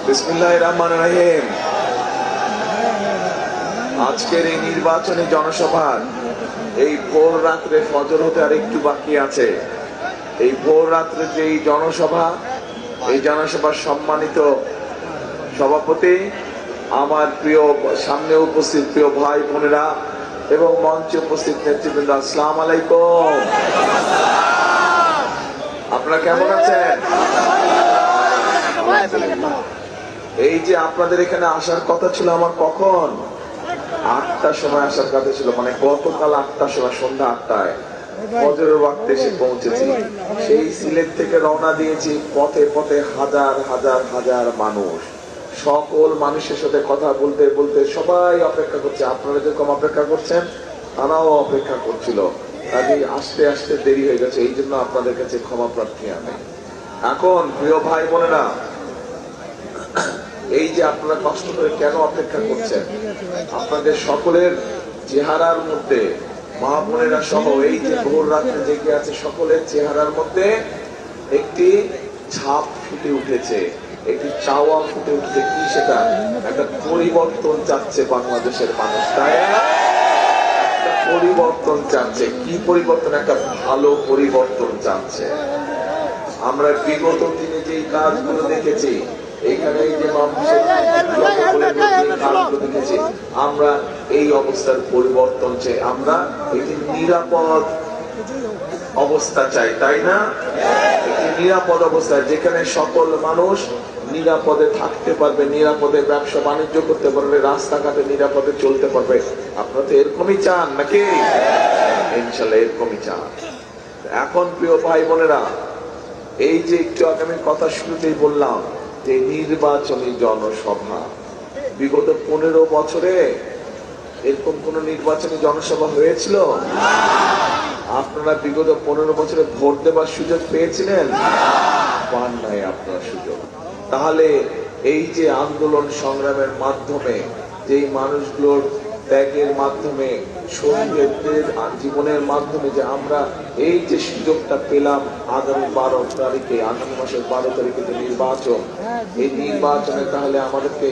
বিসমিল্লাহির রহমানির রহিম। আজকের এই নির্বাচনী জনসভার এই ভোর রাত্রে ফজর হতে আর একটু বাকি আছে। এই ভোর রাত্রে যে এই জনসভার সম্মানিত সভাপতি, আমার প্রিয় সামনে উপস্থিত প্রিয় ভাই বোনেরা এবং মঞ্চে উপস্থিত নেতৃবৃন্দ, আসসালামু আলাইকুম। আপনারা কেমন আছেন? এই যে আপনাদের এখানে আসার কথা ছিল আমার কখন 8টার সময় আসার কথা ছিল, মানে গতকাল 8টার সময়, সন্ধ্যা 8টায় ফজরের ওয়াক্তে এসে পৌঁছেছি। সেই সিলেট থেকে রওনা দিয়েছি, পথে পথে হাজার হাজার হাজার মানুষ, সকল মানুষের সাথে কথা বলতে বলতে সবাই অপেক্ষা করছে। আপনারা যেরকম অপেক্ষা করছেন তারাও অপেক্ষা করছিল, কাজেই আস্তে আস্তে দেরি হয়ে গেছে। এই জন্য আপনাদের কাছে ক্ষমা প্রার্থী আমি। এখন প্রিয় ভাই বোনেরা, এই যে আপনারা কষ্ট করে কেন অপেক্ষা করছেন, আপনাদের সকলের চেহারার মধ্যে, মা বোনেরা সহ এই যে ভোর রাত্রে জেগে আছে সকলের চেহারার মধ্যে একটি ছাপ ফুটে উঠেছে, একটি চাওয়া ফুটে উঠেছে। কি সেটা? একটা পরিবর্তন চাচ্ছে বাংলাদেশের মানুষ, তাই একটা পরিবর্তন চাচ্ছে। কি পরিবর্তন? একটা ভালো পরিবর্তন চাচ্ছে। আমরা বিগত দিনে যে কাজগুলো দেখেছি, এখানে এই যে দেখেছি, আমরা এই অবস্থার পরিবর্তন চাই। আমরা একটি নিরাপদ অবস্থা চাই, তাই না? একটি নিরাপদ অবস্থা যেখানে সকল মানুষ নিরাপদে থাকতে পারবে, নিরাপদে ব্যবসা বাণিজ্য করতে পারবে, রাস্তাঘাটে নিরাপদে চলতে পারবে। আপনারা তো এরকমই চান নাকি? ইনশাল্লাহ এরকমই চান। এখন প্রিয় ভাই বোনেরা, এই যে একটু আগে আমি কথা শুরুতেই বললাম যে নির্বাচনী জনসভা, বিগত 15 বছরে এরকম কোন নির্বাচনী জনসভা হয়েছিল? আপনারা বিগত 15 বছরে ভোট দেবার সুযোগ পেয়েছিলেন? পান নাই আপনার সুযোগ। তাহলে এই যে আন্দোলন সংগ্রামের মাধ্যমে, যেই মানুষগুলোর ত্যাগের মাধ্যমে, শহীদদের জীবনের মাধ্যমে যে আমরা এই যে সুযোগটা পেলাম, আগামী 12 তারিখে, আগামী মাসের 12 তারিখে যে নির্বাচন, এই নির্বাচনে তাহলে আমাদেরকে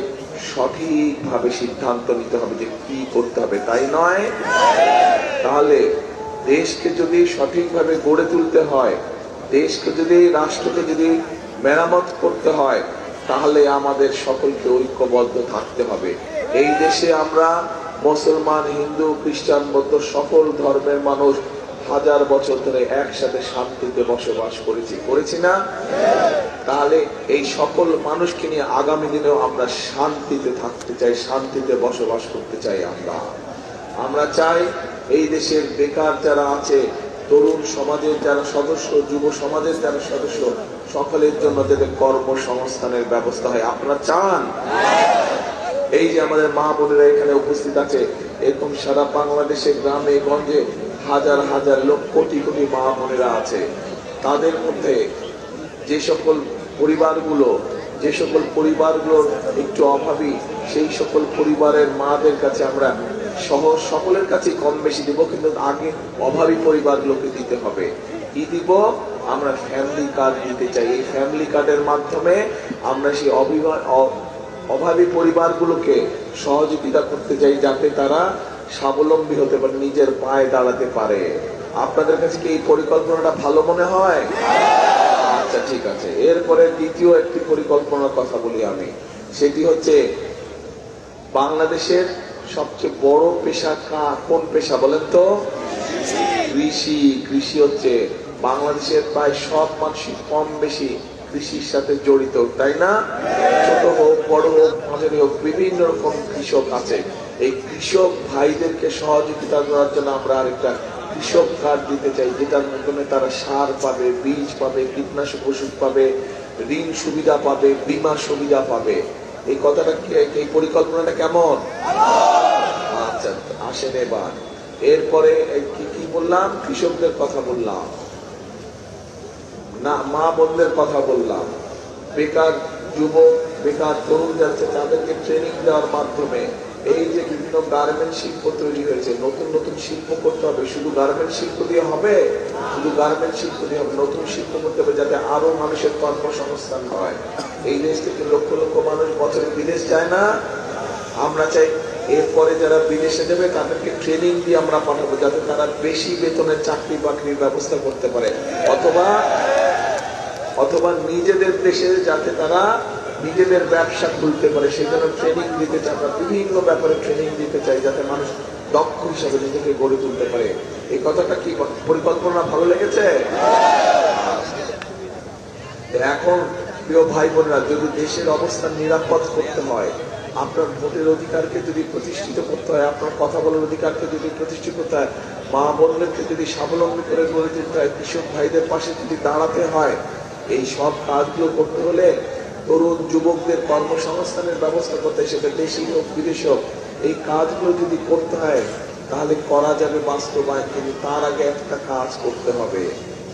সঠিকভাবে সিদ্ধান্ত নিতে হবে যে কি করতে হবে, তাই নয়? তাহলে দেশকে যদি সঠিকভাবে গড়ে তুলতে হয়, দেশকে যদি, রাষ্ট্রকে যদি মেরামত করতে হয়, তাহলে আমাদের সকলকে ঐক্যবদ্ধ থাকতে হবে। এই দেশে আমরা মুসলমান, হিন্দু, খ্রিস্টান, বৌদ্ধ সকল ধর্মের মানুষ হাজার বছর ধরে একসাথে শান্তিতে বসবাস করেছি না? তাহলে এই সকল মানুষকে নিয়ে আগামী দিনেও আমরা শান্তিতে থাকতে চাই, শান্তিতে বসবাস করতে চাই। আমরা চাই এই দেশের বেকার যারা আছে, তরুণ সমাজের যারা সদস্য, যুব সমাজের যারা সদস্য, সকলের জন্য যাতে কর্মসংস্থানের ব্যবস্থা হয়। আপনারা চান? এই যে আমাদের মা বোনেরা এখানে উপস্থিত আছে, এরকম সারা বাংলাদেশে গ্রামে গঞ্জে হাজার হাজার লোক, কোটি কোটি মা বোনেরা আছে। তাদের মধ্যে যে সকল পরিবারগুলোর একটু অভাবী, সেই সকল পরিবারের মাদের কাছে আমরা সকলের কাছে কম বেশি দিব, কিন্তু আগে অভাবী পরিবারগুলোকে দিতে হবে। কি দিব? আমরা ফ্যামিলি কার্ড দিতে চাই। এই ফ্যামিলি কার্ডের মাধ্যমে আমরা সেই অভাবী পরিবারগুলোকে সহযোগিতা করতে চাই, যাতে তারা স্বাবলম্বী হতে পারে, নিজের পায়ে দাঁড়াতে পারে। আপনাদের কাছে কি এই পরিকল্পনাটা ভালো মনে হয়? আচ্ছা, ঠিক আছে। এরপরে দ্বিতীয় একটি পরিকল্পনার কথা বলি আমি। সেটি হচ্ছে, বাংলাদেশের সবচেয়ে বড় পেশা কোন পেশা বলেন তো? কৃষি। কৃষি হচ্ছে বাংলাদেশের প্রায় সব মানুষই কম বেশি কৃষির সাথে জড়িত, তাই না? ছোট হোক, বড় হোক, মাঝারি হোক, বিভিন্ন রকম কৃষক আছে। এই কৃষক ভাইদেরকে সহযোগিতা করার জন্য আমরা আরেকটা কৃষক কার্ড দিতে চাই, যেটার মাধ্যমে তারা সার পাবে, বীজ পাবে, কীটনাশক ওষুধ পাবে, ঋণ সুবিধা পাবে, বীমা সুবিধা পাবে। এই কথাটা, এই পরিকল্পনাটা কেমন? আচ্ছা, আসেন এবার। এরপরে কি বললাম? কৃষকদের কথা বললাম না, মা বোনদের কথা বললাম, বেকার যুবক, বেকার তরুণ যাচ্ছে, তাদেরকে ট্রেনিং দেওয়ার মাধ্যমে এই যে বিভিন্ন গার্মেন্ট শিল্প তৈরি হয়েছে, নতুন নতুন শিল্প করতে হবে। শুধু গার্মেন্ট শিল্প দিয়ে হবে? শুধু গার্মেন্ট শিল্প দিয়ে হবে? নতুন শিল্প করতে হবে যাতে আরো মানুষের কর্মসংস্থান হয়। এই দেশ থেকে লক্ষ লক্ষ মানুষ বছরে বিদেশ যায় না? আমরা চাই এরপরে যারা বিদেশে যাবে তাদেরকে ট্রেনিং দিয়ে আমরা পাঠাবো, যাতে তারা বেশি বেতনের চাকরি বাকরির ব্যবস্থা করতে পারে, অথবা নিজেদের দেশে যাতে তারা নিজেদের ব্যবসা খুলতে পারে, সেজন্য ট্রেনিং দিতে চাই। আমরা বিভিন্ন ব্যাপারে ট্রেনিং দিতে চাই যাতে মানুষ দক্ষ হিসাবে নিজেকে গড়ে তুলতে পারে। এই কথাটা কি পরিকল্পনা ভালো লেগেছে? এখন প্রিয় ভাই বোনেরা, যদি দেশের অবস্থান নিরাপদ করতে হয়, আপনার ভোটের অধিকারকে যদি প্রতিষ্ঠিত করতে হয়, আপনার কথা বলার অধিকারকে যদি প্রতিষ্ঠিত করতে হয়, মা বোনদেরকে যদি স্বাবলম্বী করে গড়ে তুলতে হয়, কৃষক ভাইদের পাশে যদি দাঁড়াতে হয়, এই সব কাজগুলো করতে হলে তরুণ যুবকদের কর্মসংস্থানের ব্যবস্থা করতে হয়, সেটা দেশি হোক বিদেশি হোক। এই কাজগুলো যদি করতে হয় তাহলে করা যাবে বাস্তবায়ন, কিন্তু তার আগে একটা কাজ করতে হবে।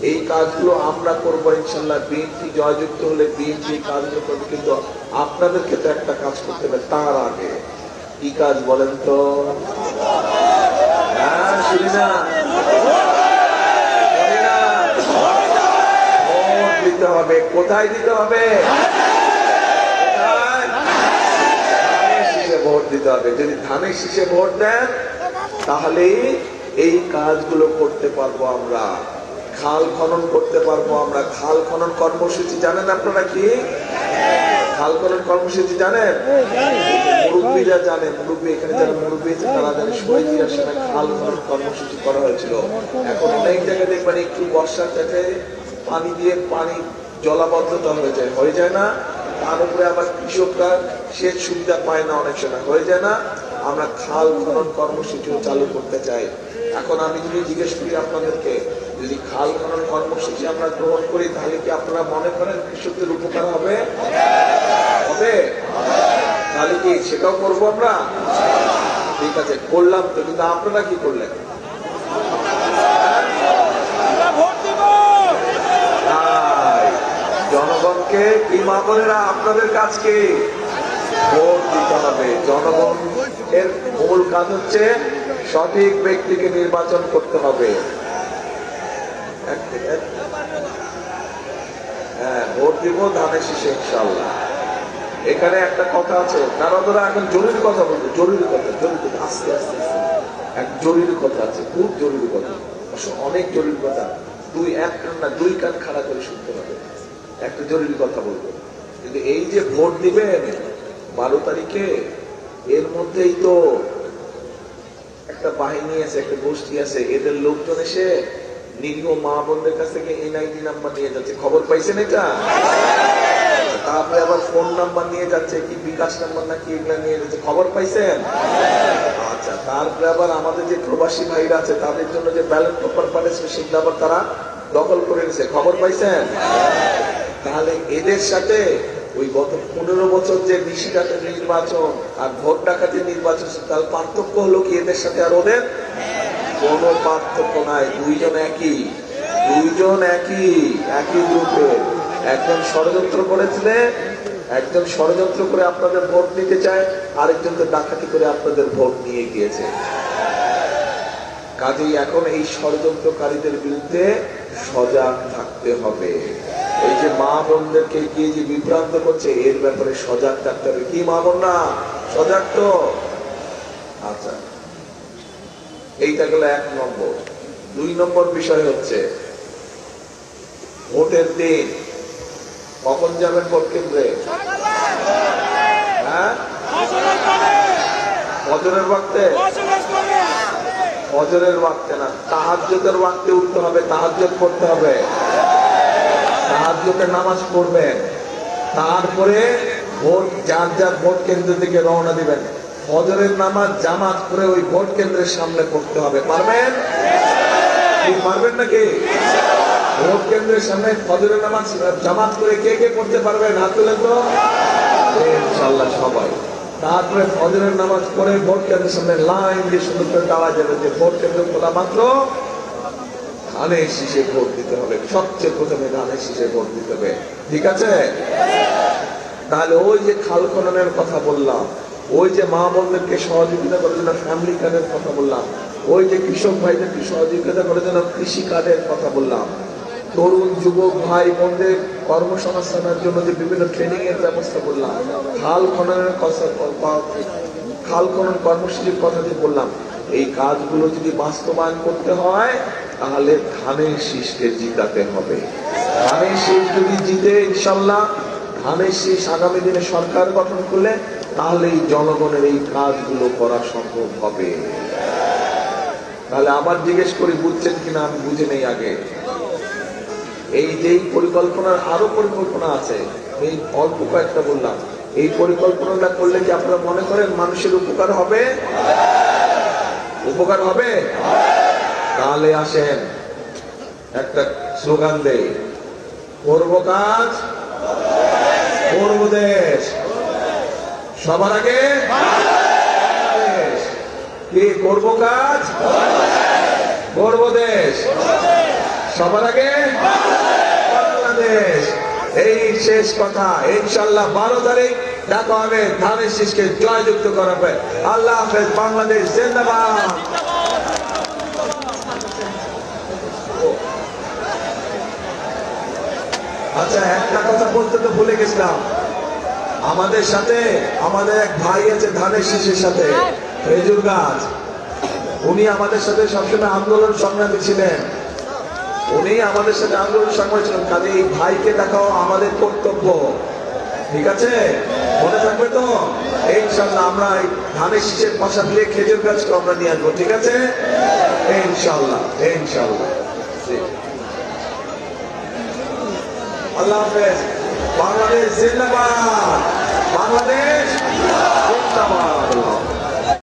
এই কাজগুলো আমরা করবো ইনশাল্লাহ। বিএনপি জয়যুক্ত হলে বিএনপি কাজগুলো করবে, কিন্তু আপনাদেরকে তো একটা কাজ করতে হবে তার আগে। কি কাজ বলেন তো? হ্যাঁ, শুনি না? ভোট দিতে হবে। কোথায় দিতে হবে? ভোট দিতে হবে। যদি ধানের শীষে ভোট দেন তাহলেই এই কাজগুলো করতে পারবো আমরা। খাল খনন করতে পারবো আমরা। খাল খনন কর্মসূচি জানেন আপনারা? কি খাল খনন কর্মসূচি জানেন? মুরব্বীরা জানেন, মুরব্বী এখানে যারা মুরব্বী আছে তারা জানেন। শহীদের সময় খাল খনন কর্মসূচি করা হয়েছিল। এখন অনেক জায়গায় দেখবেন একটু বর্ষার কাছে পানি দিয়ে পানি জলাবদ্ধতা হয়ে যায় না? তার উপরে আবার কৃষকরা সেচ সুবিধা পায় না, অনেক সময় হয়ে যায় না? আমরা খাল খনন কর্মসূচিও চালু করতে চাই। এখন আমি যদি জিজ্ঞেস করি আপনাদেরকে, যদি খাল খনন কর্মসূচি আমরা গ্রহণ করি তাহলে কি আপনারা মনে করেন কৃষকদের উপকার হবে? হবে? তাহলে কি সেটাও করবো আমরা? ঠিক আছে, করলাম তো, কিন্তু আপনারা কি করলেন? জনগণকে কি, মা বোনেরা, আপনাদের কাজ কি? ভোট দিতে হবে। জনগণের মূল কাজ হচ্ছে সঠিক ব্যক্তিকে নির্বাচন করতে হবে। হ্যাঁ, ভোট দিব ধানের শীষে ইনশাআল্লাহ। এখানে একটা কথা আছে, নারদরা এখন জরুরি কথা বলবে। জরুরি কথা, আস্তে আস্তে এক জরুরি কথা আছে, খুব জরুরি কথা, অনেক জরুরি কথা। এক কান না, দুই কান খাড়া করে শুনতে হবে। একটা জরুরি কথা বলবো। কিন্তু এই যে ভোট দিবেন 12 তারিখে, এর মধ্যেই তো একটা বাহিনী আছে, একটা গোষ্ঠী আছে, এদের লোকজন এসে নিরীহ মা বোনদের কাছ থেকে এনআইডি নাম্বার নিয়ে যাচ্ছে। খবর পাইছেন এটা? তারপরে আবার ফোন নাম্বার নিয়ে যাচ্ছে, কি বিকাশ নাম্বার নাকি এগুলা নিয়ে যাচ্ছে। খবর পাইছেন? আচ্ছা, তারপরে আবার আমাদের যে প্রবাসী ভাইরা আছে তাদের জন্য যে ব্যালট পেপার পাঠিয়েছে সেগুলো আবার তারা দখল করে নিছে। খবর পাইছেন? তাহলে এদের সাথে ওই গত 15 বছর যে নিশিরাতের নির্বাচন আর ভোট ডাকাতির নির্বাচন, তার পার্থক্য হলো কি এদের সাথে আর ওদের? কোনো পার্থক্য নাই। দুইজন একই গ্রুপের। একজন ষড়যন্ত্র করে আপনাদের ভোট নিতে চায়, আরেকজনকে ডাকাতি করে আপনাদের ভোট নিয়ে গিয়েছে। কাজেই এখন এই ষড়যন্ত্রকারীদের বিরুদ্ধে সজাগ থাকতে হবে। এই যে মা বোনদেরকে গিয়ে যে বিভ্রান্ত করছে, এর ব্যাপারে সজাগ থাকতে হবে। কি মা বোন না সজাগ তো? আচ্ছা, এইটা গেল 1 নম্বর। 2 নম্বর বিষয় হচ্ছে ভোটের দিন কখন যাবেন ভোট কেন্দ্রে? হ্যাঁ, ফজরের ওয়াক্তে? ফজরের ওয়াক্তে না, তাহাজ্জুদের ওয়াক্তে উঠতে হবে, তাহাজ্জুদ পড়তে হবে। তাহাজ্জুদের নামাজ পড়বেন, তারপরে ভোট যার ভোট কেন্দ্র থেকে রওনা দিবেন। ফজরের নামাজ জামাত করে ওই ভোট কেন্দ্রের সামনে পড়তে হবে। পারবেন? পারবেন নাকি? ভোট কেন্দ্রের সামনে ফজরের নামাজ জামাত করে কে কে পড়তে পারবেন? হাত তুলে তো ইনশাআল্লাহ সবাই। তারপরে ফজরের নামাজ পড়ে ভোট কেন্দ্রের সামনে লাইন দিয়ে সুন্দর করে দেওয়া যাবে যে ভোট কেন্দ্র খোলা মাত্র ধানের শীষে ভোট দিতে হবে। সবচেয়ে প্রথমে ধানের শীষে ভোট দিতে হবে। ঠিক আছে? তাহলে ওই যে খাল খননের কথা বললাম, ওই যে মা বোনদেরকে সহযোগিতা করার জন্য ফ্যামিলি কার্ডের কথা বললাম, ওই যে কৃষক ভাইদেরকে সহযোগিতা করার জন্য কৃষি কার্ডের কথা বললাম, তরুণ যুবক ভাই বোনদের কর্মসংস্থানের জন্য যে বিভিন্ন ট্রেনিং এর ব্যবস্থা করলাম, খাল খননের খাল খনন কর্মসূচির কথা যে বললাম, এই কাজগুলো যদি বাস্তবায়ন করতে হয় তাহলে ধানের শীষকে জিতাতে হবে। ধানের শীষ যদি জিতে ইনশাল্লাহ, ধানের শীষ আগামী দিনে সরকার গঠন করলে তাহলে এই জনগণের এই কাজগুলো করা সম্ভব হবে। তাহলে আবার জিজ্ঞেস করি, বুঝছেন কিনা আমি বুঝে নেই আগে। এই যে পরিকল্পনার আরো পরিকল্পনা আছে, এই অল্প কয়েকটা বললাম, এই পরিকল্পনাটা করলে কি আপনারা মনে করেন মানুষের উপকার হবে? উপকার হবে? তাহলে আসেন একটা স্লোগান দেই, করব কাজ করব দেশ, সবার আগে দেশ। কি করব কাজ করব দেশ, সবার আগে বাংলাদেশ। এই শেষ কথা, ইনশাল্লাহ 12 তারিখ দেখা হবে, ধানের শীষকে জয়যুক্ত করাবে। আল্লাহ হাফেজ, বাংলাদেশ জিন্দাবাদ। আচ্ছা, একটা কথা বলতে তো ভুলে গেছিলাম, আমাদের সাথে আমাদের এক ভাই আছে ধানের শীষের সাথে, খেজুর গাছ, উনি আমাদের সাথে সবসময় আন্দোলন সংগ্রামী ছিলেন, উনি আমাদের সাথে আন্দোলন সংগ্রামী ছিলেন। কাজে এই ভাইকে দেখাও আমাদের কর্তব্য, ঠিক আছে? মনে থাকবে তো? ইনশাল্লাহ আমরা ধানের শীষের পাশা দিয়ে খেজুর গাছকে আমরা নিয়ে আসবো, ঠিক আছে? ইনশাল্লাহ ইনশাল্লাহ। আল্লাহ হাফেজ, বাংলাদেশ জিন্দাবাদ, বাংলাদেশ জিন্দাবাদ।